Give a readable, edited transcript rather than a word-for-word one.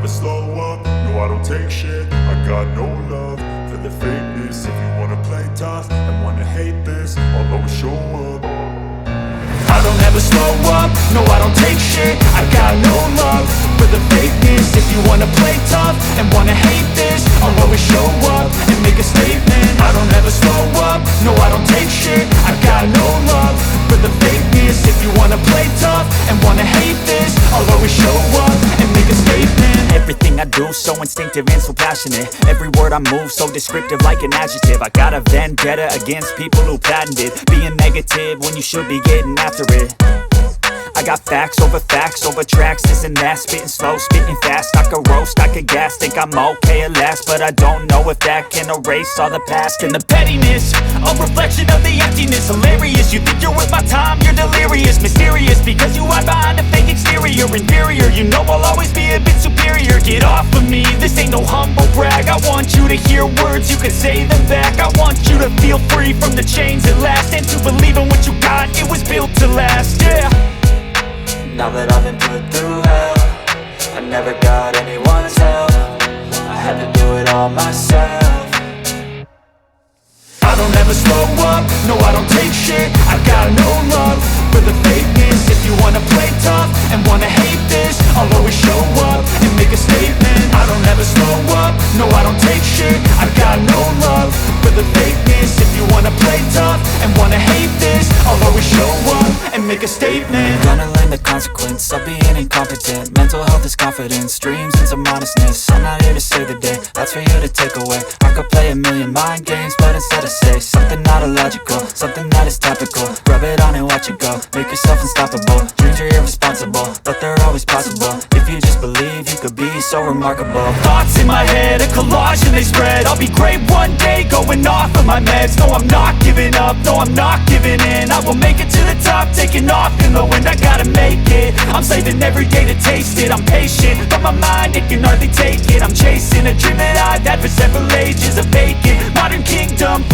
slow up, no I don't take shit. I got no love for the fakeness. If you wanna play tough and wanna hate this, I'll always show up. I don't ever slow up, no I don't take shit. I got no love for the fakeness. If you wanna play tough and wanna hate this, I'll always show up and make a statement. I don't ever slow up, no I don't take shit. I got no love for the fakeness. If you wanna play tough and wanna hate this, I'll always show up and make a statement. Everything I do so instinctive and so passionate. Every word I move so descriptive like an adjective. I got a vendetta against people who patented being negative when you should be getting after it. I got facts over tracks, this and that. Spitting slow, spitting fast, I could roast, I could gas. Think I'm okay at last, but I don't know if that can erase all the past. And the pettiness, a reflection of the emptiness. Hilarious, you think you're worth my time, you're delirious. Mysterious, because you hide behind a fake exterior. Inferior, you know I'll always be a bit superior. Get off of me, this ain't no humble brag. I want you to hear words, you can say them back. I want you to feel free from the chains at last, and to believe in what you got, it was built to last, yeah. Now that I've been put through hell, I never got anyone's help. I had to do it all myself. I don't ever slow up, no I don't take shit. I got no love for the fakeness. If you wanna play tough and wanna hate this, I'll always show up and make a statement. I don't ever slow up, no I don't take shit. I got no love for the fakeness. If you wanna play tough and wanna hate this, I'll always show up and make a statement. Gonna learn the consequence of being incompetent. Mental health is confidence, dreams and some honestness. I'm not here to save the day, that's for you to take away. I could play a million mind games, but instead I say something not illogical, something that is topical. Rub it on and watch it go, make yourself unstoppable. Dreams are irresponsible, but they're always possible. If you just believe, you could be so remarkable. Thoughts in my head, a collage and they spread. I'll be great one day, going off of my meds. No, I'm not giving up, no, I'm not giving in. I will make it to the top, taking off in the wind. I gotta make it, I'm saving every day to taste it. I'm patient, but my mind, it can hardly take it. I'm chasing a dream that I've had for several ages. A vacant modern kingdom for